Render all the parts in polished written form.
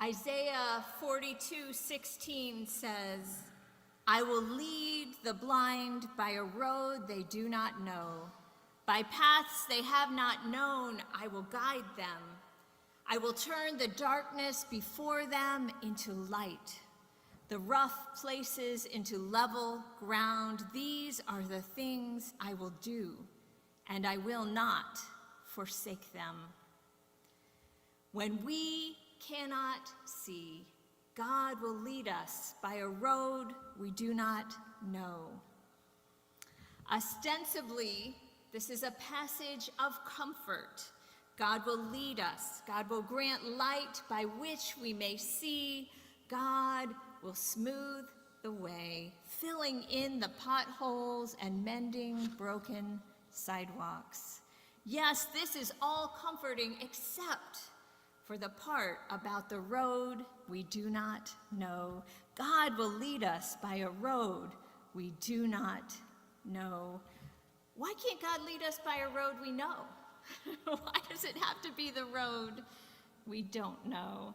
Isaiah 42:16 says, I will lead the blind by a road they do not know. By paths they have not known, I will guide them. I will turn the darkness before them into light, the rough places into level ground. These are the things I will do, and I will not forsake them. When we cannot see, God will lead us by a road we do not know. Ostensibly, this is a passage of comfort. God will lead us. God will grant light by which we may see. God will smooth the way, filling in the potholes and mending broken sidewalks. Yes, this is all comforting except for the part about the road we do not know. God will lead us by a road we do not know. Why can't God lead us by a road we know? Why does it have to be the road we don't know?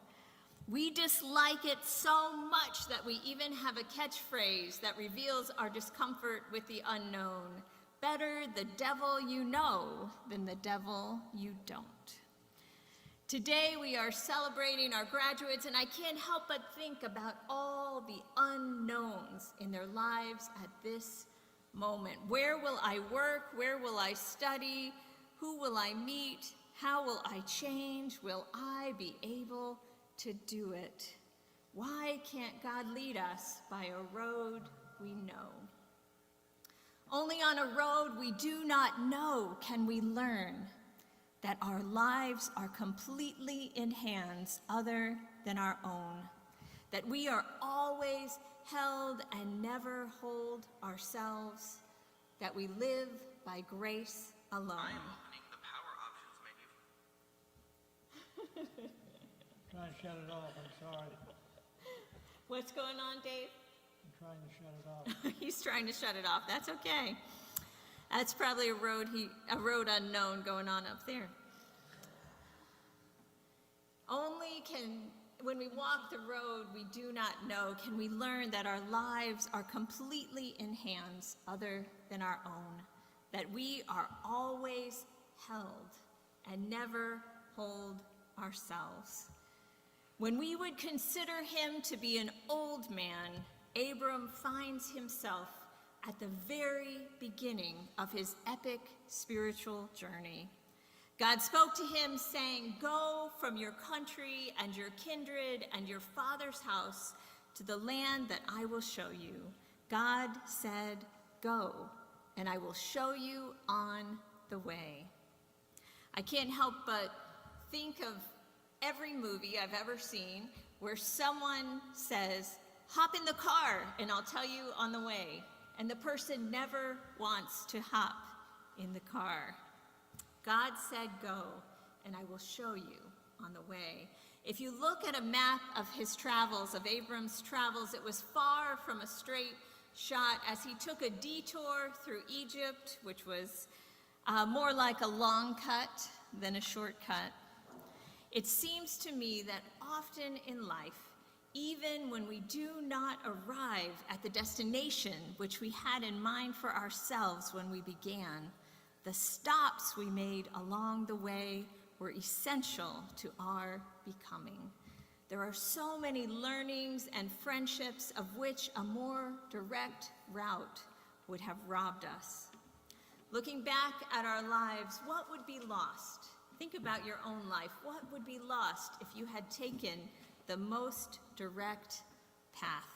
We dislike it so much that we even have a catchphrase that reveals our discomfort with the unknown. Better the devil you know than the devil you don't. Today we are celebrating our graduates, and I can't help but think about all the unknowns in their lives at this moment. Where will I work? Where will I study? Who will I meet? How will I change? Will I be able to do it? Why can't God lead us by a road we know? Only on a road we do not know can we learn that our lives are completely in hands other than our own, that we are always held and never hold ourselves, that we live by grace alone. I am opening the power options menu. Trying to shut it off, I'm sorry. What's going on, Dave? I'm trying to shut it off. He's trying to shut it off. That's okay. That's probably a road unknown going on up there. When we walk the road we do not know, can we learn that our lives are completely in hands other than our own, that we are always held and never hold ourselves. When we would consider him to be an old man, Abram finds himself at the very beginning of his epic spiritual journey. God spoke to him saying, "Go from your country and your kindred and your father's house to the land that I will show you." God said, "Go, and I will show you on the way." I can't help but think of every movie I've ever seen where someone says, "Hop in the car and I'll tell you on the way." And the person never wants to hop in the car. God said, "Go, and I will show you on the way." If you look at a map of his travels, of Abram's travels, it was far from a straight shot as he took a detour through Egypt, which was more like a long cut than a shortcut. It seems to me that often in life, even when we do not arrive at the destination which we had in mind for ourselves when we began, the stops we made along the way were essential to our becoming. There are so many learnings and friendships of which a more direct route would have robbed us. Looking back at our lives, what would be lost? Think about your own life. What would be lost if you had taken the most direct path?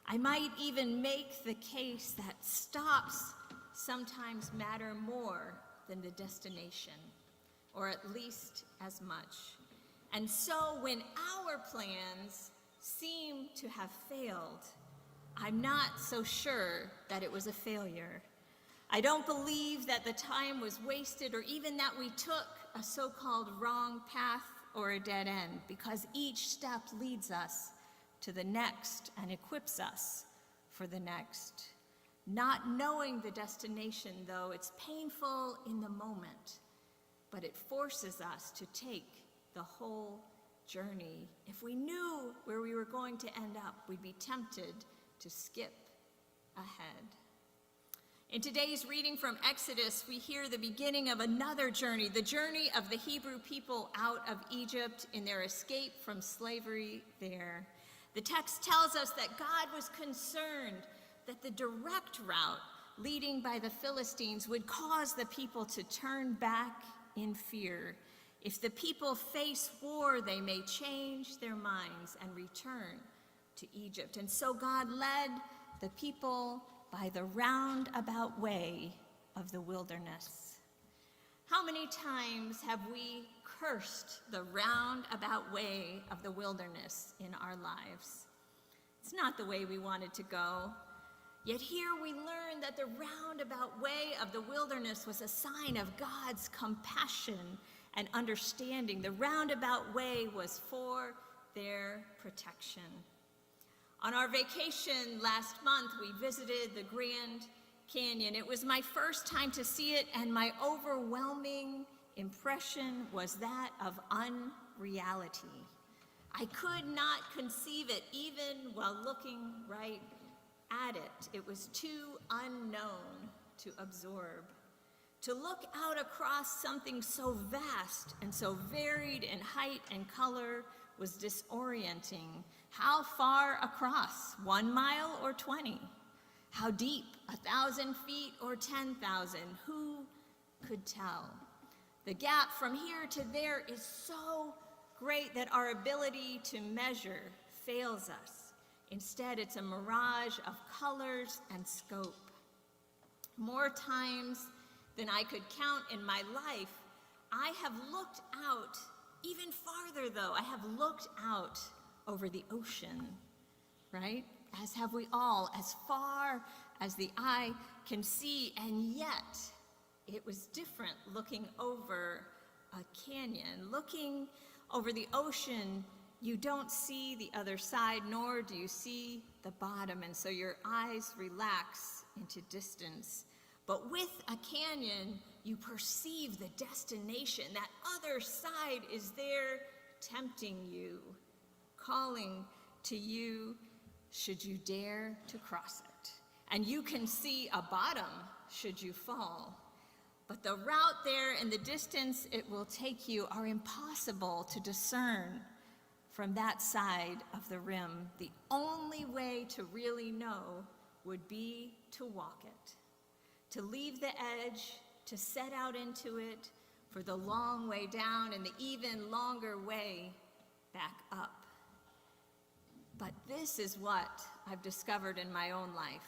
I might even make the case that stops sometimes matter more than the destination, or at least as much. And so when our plans seem to have failed, I'm not so sure that it was a failure. I don't believe that the time was wasted or even that we took a so-called wrong path or a dead end, because each step leads us to the next and equips us for the next. Not knowing the destination, though, it's painful in the moment, but it forces us to take the whole journey, if we knew where we were going to end up, we'd be tempted to skip ahead. In today's reading from Exodus, we hear the beginning of another journey, the journey of the Hebrew people out of Egypt in their escape from slavery there. The text tells us that God was concerned that the direct route leading by the Philistines would cause the people to turn back in fear. If the people face war, they may change their minds and return to Egypt. And so God led the people by the roundabout way of the wilderness. How many times have we cursed the roundabout way of the wilderness in our lives? It's not the way we wanted to go. Yet here we learn that the roundabout way of the wilderness was a sign of God's compassion and understanding. The roundabout way was for their protection. On our vacation last month, we visited the Grand Canyon. It was my first time to see it, and my overwhelming impression was that of unreality. I could not conceive it even while looking right at it. It was too unknown to absorb. To look out across something so vast and so varied in height and color was disorienting. How far across? 1 mile or 20? How deep? 1,000 feet or 10,000? Who could tell? The gap from here to there is so great that our ability to measure fails us. Instead, it's a mirage of colors and scope. More times than I could count in my life, I have looked out, even farther though, I have looked out over the ocean, right? As have we all, as far as the eye can see, and yet it was different looking over a canyon. Looking over the ocean, you don't see the other side, nor do you see the bottom, and so your eyes relax into distance. But with a canyon, you perceive the destination. That other side is there tempting you, calling to you, should you dare to cross it. And you can see a bottom should you fall. But the route there and the distance it will take you are impossible to discern from that side of the rim. The only way to really know would be to walk it, to leave the edge, to set out into it for the long way down and the even longer way back up. But this is what I've discovered in my own life.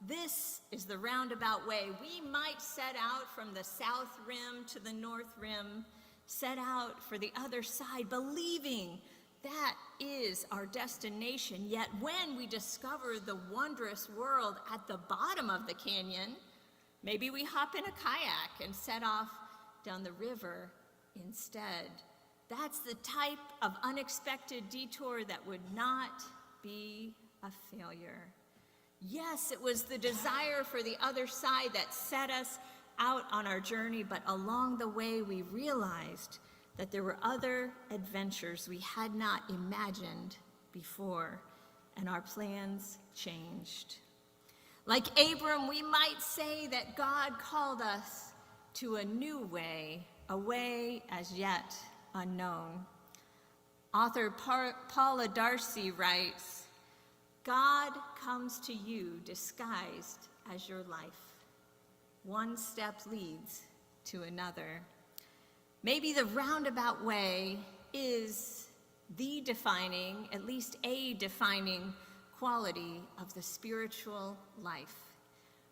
This is the roundabout way. We might set out from the south rim to the north rim, set out for the other side, believing that is our destination. Yet when we discover the wondrous world at the bottom of the canyon, maybe we hop in a kayak and set off down the river instead. That's the type of unexpected detour that would not be a failure. Yes, it was the desire for the other side that set us out on our journey, but along the way we realized that there were other adventures we had not imagined before, and our plans changed. Like Abram, we might say that God called us to a new way, a way as yet unknown. Author Paula Darcy writes, God comes to you disguised as your life. One step leads to another. Maybe the roundabout way is the defining, at least a defining quality of the spiritual life.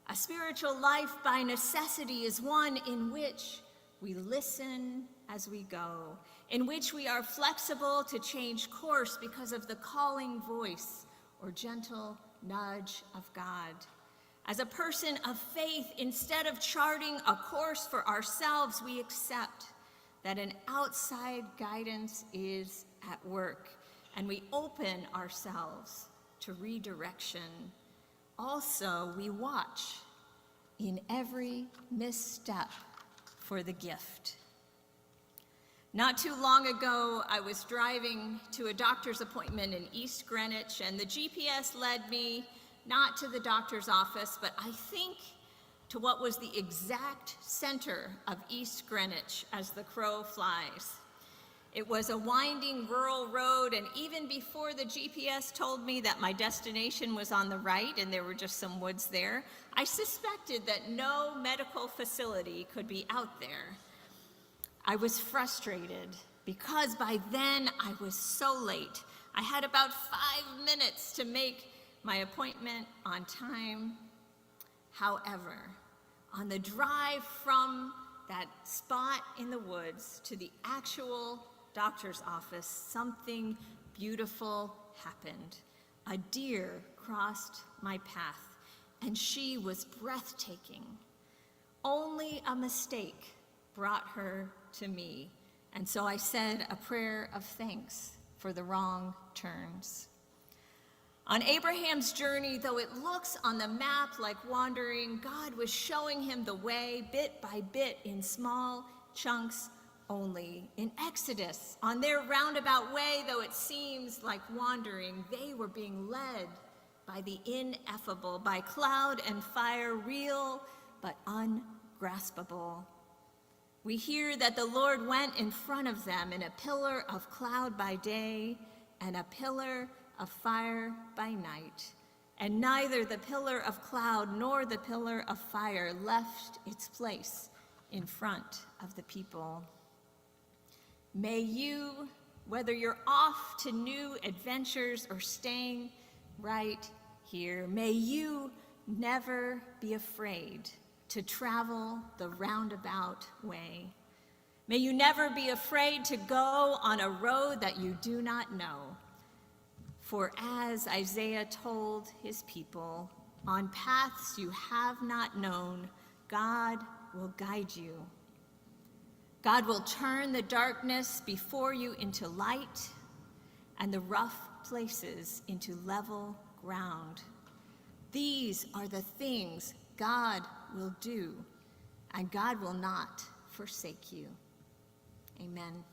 A spiritual life by necessity is one in which we listen as we go, in which we are flexible to change course because of the calling voice or gentle nudge of God. As a person of faith, instead of charting a course for ourselves, we accept that an outside guidance is at work, and we open ourselves to redirection. Also, we watch in every misstep for the gift. Not too long ago, I was driving to a doctor's appointment in East Greenwich, and the GPS led me not to the doctor's office, but I think to what was the exact center of East Greenwich as the crow flies. It was a winding rural road, and even before the GPS told me that my destination was on the right and there were just some woods there, I suspected that no medical facility could be out there. I was frustrated because by then I was so late. I had about 5 minutes to make my appointment on time. However, on the drive from that spot in the woods to the actual doctor's office, something beautiful happened. A deer crossed my path, and she was breathtaking. Only a mistake brought her to me, and so I said a prayer of thanks for the wrong turns. On Abraham's journey, though it looks on the map like wandering, God was showing him the way bit by bit in small chunks only. In Exodus, on their roundabout way, though it seems like wandering, they were being led by the ineffable, by cloud and fire, real but ungraspable. We hear that the Lord went in front of them in a pillar of cloud by day and a pillar of fire by night, and neither the pillar of cloud nor the pillar of fire left its place in front of the people. May you, whether you're off to new adventures or staying right here, may you never be afraid to travel the roundabout way. May you never be afraid to go on a road that you do not know. For as Isaiah told his people, on paths you have not known, God will guide you. God will turn the darkness before you into light and the rough places into level ground. These are the things God will do, and God will not forsake you. Amen.